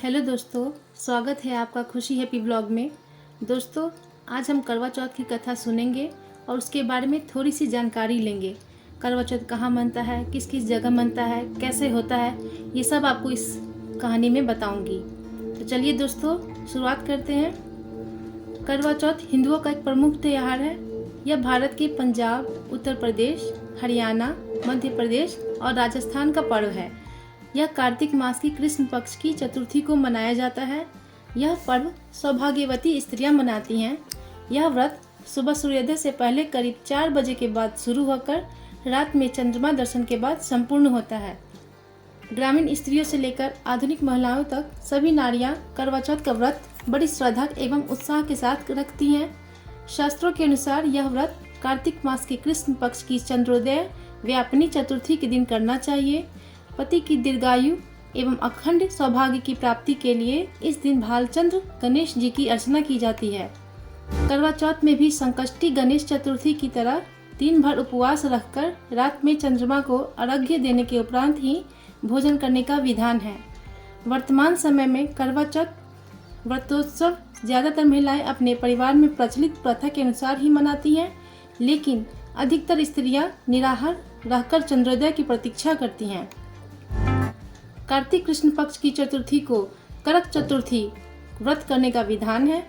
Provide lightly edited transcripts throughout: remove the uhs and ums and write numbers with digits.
Hello दोस्तों, स्वागत है आपका खुशी हैप्पी ब्लॉग में। दोस्तों, आज हम करवा चौथ की कथा सुनेंगे और उसके बारे में थोड़ी सी जानकारी लेंगे। करवा चौथ कहाँ मनता है, किस किस जगह मनता है, कैसे होता है, ये सब आपको इस कहानी में बताऊंगी। तो चलिए दोस्तों, शुरुआत करते हैं। करवा चौथ हिंदुओं का एक प्रमुख त्यौहार है। यह भारत के पंजाब, उत्तर प्रदेश, हरियाणा, मध्य प्रदेश और राजस्थान का पर्व है। यह कार्तिक मास की कृष्ण पक्ष की चतुर्थी को मनाया जाता है। यह पर्व सौभाग्यवती स्त्रियां मनाती हैं। यह व्रत सुबह सूर्योदय से पहले करीब 4 बजे के बाद शुरू होकर रात में चंद्रमा दर्शन के बाद संपूर्ण होता है। ग्रामीण स्त्रियों से लेकर आधुनिक महिलाओं तक सभी नारियां करवा चौथ का व्रत बड़ी श्रद्धा एवं उत्साह के साथ रखती हैं। शास्त्रों के अनुसार यह व्रत कार्तिक मास के कृष्ण पक्ष की चंद्रोदय व्यापनी चतुर्थी के दिन करना चाहिए। पति की दीर्घायु एवं अखंड सौभाग्य की प्राप्ति के लिए इस दिन भालचंद्र गणेश जी की अर्चना की जाती है। करवा चौथ में भी संकष्टी गणेश चतुर्थी की तरह दिन भर उपवास रखकर रात में चंद्रमा को अर्घ्य देने के उपरांत ही भोजन करने का विधान है। वर्तमान समय में करवा चौथ व्रतोत्सव ज्यादातर महिलाएं अपने परिवार में प्रचलित प्रथा के अनुसार ही मनाती हैं, लेकिन अधिकतर स्त्रियां निराहार रहकर चंद्रोदय की प्रतीक्षा करती हैं। कार्तिक कृष्ण पक्ष की चतुर्थी को करक चतुर्थी व्रत करने का विधान है।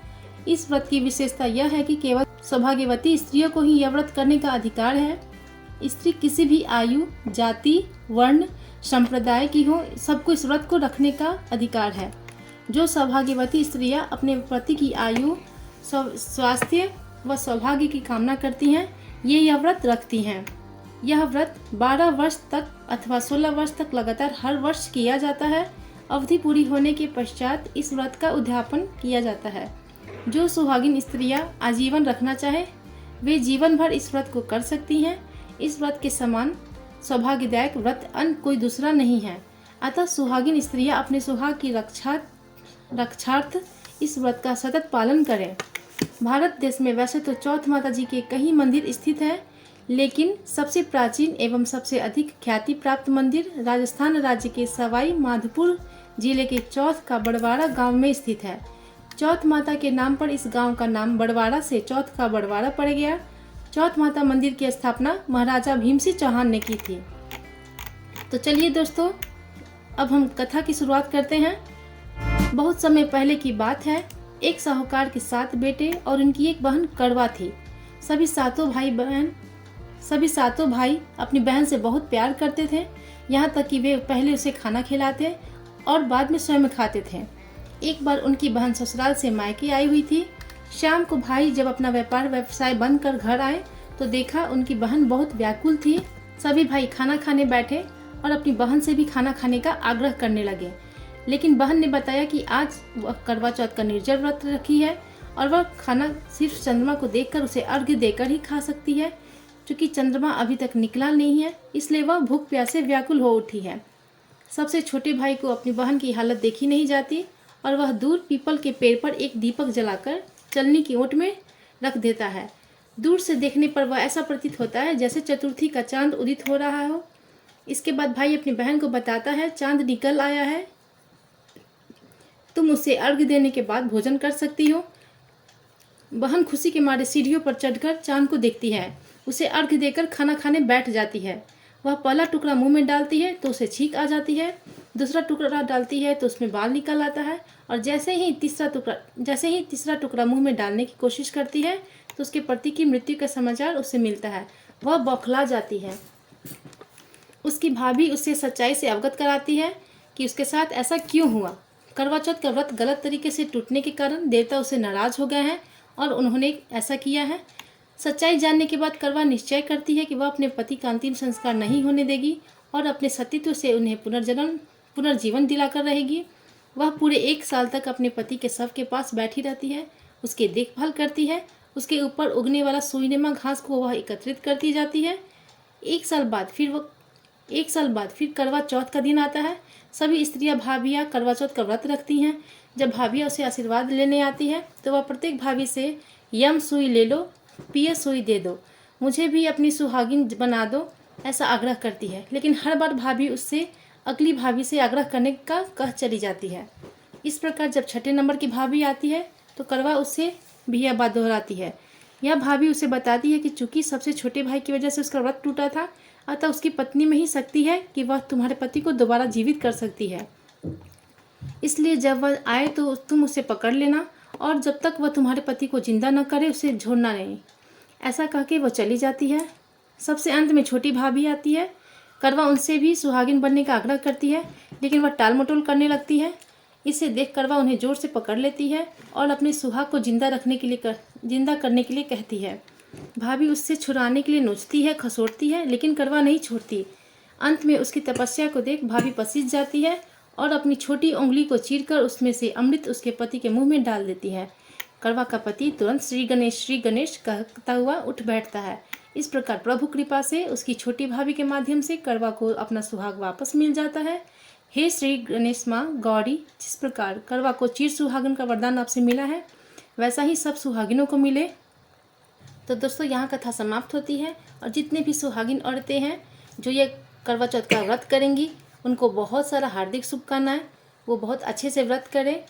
इस व्रत की विशेषता यह है कि केवल सौभाग्यवती स्त्रियों को ही यह व्रत करने का अधिकार है। स्त्री किसी भी आयु, जाति, वर्ण, संप्रदाय की हो, सबको इस व्रत को रखने का अधिकार है। जो सौभाग्यवती स्त्रियां अपने पति की आयु, स्वास्थ्य व सौभाग्य की कामना करती हैं, ये यह व्रत रखती हैं। यह व्रत 12 वर्ष तक अथवा 16 वर्ष तक लगातार हर वर्ष किया जाता है। अवधि पूरी होने के पश्चात इस व्रत का उद्यापन किया जाता है। जो सुहागिन स्त्रियां आजीवन रखना चाहे वे जीवन भर इस व्रत को कर सकती हैं। इस व्रत के समान सौभाग्यदायक व्रत अन्य कोई दूसरा नहीं है। अतः सुहागिन स्त्रियां अपने सुहाग की रक्षार्थ इस व्रत का सतत पालन करें। भारत देश में वैसे तो चौथ माता जी के कई मंदिर स्थित हैं, लेकिन सबसे प्राचीन एवं सबसे अधिक ख्याति प्राप्त मंदिर राजस्थान राज्य के सवाई माधोपुर जिले के चौथ का बड़वाड़ा गांव में स्थित है। चौथ माता के नाम पर इस गांव का नाम बड़वाड़ा से चौथ का बड़वाड़ा पड़ गया। चौथ माता मंदिर की स्थापना महाराजा भीमसिंह चौहान ने की थी। तो चलिए दोस्तों, अब हम कथा की शुरुआत करते हैं। बहुत समय पहले की बात है। एक साहूकार के 7 बेटे और उनकी एक बहन कड़वा थी। सभी सातों भाई अपनी बहन से बहुत प्यार करते थे, यहाँ तक कि वे पहले उसे खाना खिलाते और बाद में स्वयं खाते थे। एक बार उनकी बहन ससुराल से मायके आई हुई थी। शाम को भाई जब अपना व्यवसाय बंद कर घर आए तो देखा उनकी बहन बहुत व्याकुल थी। सभी भाई खाना खाने बैठे और अपनी बहन से भी खाना खाने का आग्रह करने लगे, लेकिन बहन ने बताया कि आज वह करवा चौथ का निर्जल व्रत रखी है और वह खाना सिर्फ चंद्रमा को देखकर उसे अर्घ्य देकर ही खा सकती है। क्योंकि चंद्रमा अभी तक निकला नहीं है, इसलिए वह भूख प्यास से व्याकुल हो उठी है। सबसे छोटे भाई को अपनी बहन की हालत देखी नहीं जाती और वह दूर पीपल के पेड़ पर एक दीपक जलाकर चलनी की ओट में रख देता है। दूर से देखने पर वह ऐसा प्रतीत होता है जैसे चतुर्थी का चांद उदित हो रहा हो। इसके बाद भाई अपनी बहन को बताता है, चांद निकल आया है, तुम उसे अर्घ्य देने के बाद भोजन कर सकती हो। बहन खुशी के मारे सीढ़ियों पर चढ़कर चांद को देखती है। उसे अर्घ्य देकर खाना खाने बैठ जाती है। वह पहला टुकड़ा मुंह में डालती है तो उसे छींक आ जाती है, दूसरा टुकड़ा डालती है तो उसमें बाल निकल आता है, और जैसे ही तीसरा टुकड़ा मुंह में डालने की कोशिश करती है तो उसके पति की मृत्यु का समाचार उसे मिलता है। वह बौखला जाती है। उसकी भाभी उससे सच्चाई से अवगत कराती है कि उसके साथ ऐसा क्यों हुआ। करवा चौथ का व्रत गलत तरीके से टूटने के कारण देवता उसे नाराज हो गए हैं और उन्होंने ऐसा किया है। सच्चाई जानने के बाद करवा निश्चय करती है कि वह अपने पति का अंतिम संस्कार नहीं होने देगी और अपने सतीत्व से उन्हें पुनर्जीवन दिलाकर रहेगी। वह पूरे 1 साल तक अपने पति के शव के पास बैठी रहती है, उसकी देखभाल करती है। उसके ऊपर उगने वाला सुईनुमा घास को वह एकत्रित करती जाती है। 1 साल बाद फिर करवा चौथ का दिन आता है। सभी स्त्रियां भाभियां करवा चौथ का व्रत रखती हैं। जब भाभियां उसे आशीर्वाद लेने आती है तो वह प्रत्येक भाभी से यम सुई ले लो, पिया सुई दे दो, मुझे भी अपनी सुहागिन बना दो, ऐसा आग्रह करती है। लेकिन हर बार भाभी उससे अगली भाभी से आग्रह करने का कह चली जाती है। इस प्रकार जब छठे नंबर की भाभी आती है तो करवा उससे भी यह बात दोहराती है। यह भाभी उसे बताती है कि चूंकि सबसे छोटे भाई की वजह से उसका व्रत टूटा था, अतः उसकी पत्नी में ही शक्ति है कि वह तुम्हारे पति को दोबारा जीवित कर सकती है। इसलिए जब वह आए तो तुम उसे पकड़ लेना, और जब तक वह तुम्हारे पति को जिंदा न करे उसे छोड़ना नहीं। ऐसा कह के वह चली जाती है। सबसे अंत में छोटी भाभी आती है। करवा उनसे भी सुहागिन बनने का आग्रह करती है, लेकिन वह टाल मटोल करने लगती है। इसे देख करवा उन्हें जोर से पकड़ लेती है और अपने सुहाग को जिंदा करने के लिए कहती है। भाभी उससे छुड़ाने के लिए नोचती है, खसोटती है, लेकिन करवा नहीं छोड़ती। अंत में उसकी तपस्या को देख भाभी पसीज जाती है और अपनी छोटी उंगली को चीरकर उसमें से अमृत उसके पति के मुंह में डाल देती है। करवा का पति तुरंत श्री गणेश कहता हुआ उठ बैठता है। इस प्रकार प्रभु कृपा से उसकी छोटी भाभी के माध्यम से करवा को अपना सुहाग वापस मिल जाता है। हे श्री गणेश माँ गौरी, जिस प्रकार करवा को चिर सुहागन का वरदान आपसे मिला है, वैसा ही सब सुहागिनों को मिले। तो दोस्तों, यहाँ कथा समाप्त होती है। और जितने भी सुहागिन औरतें हैं जो ये करवा चौथ का व्रत करेंगी, उनको बहुत सारा हार्दिक शुभकामनाएं। वो बहुत अच्छे से व्रत करें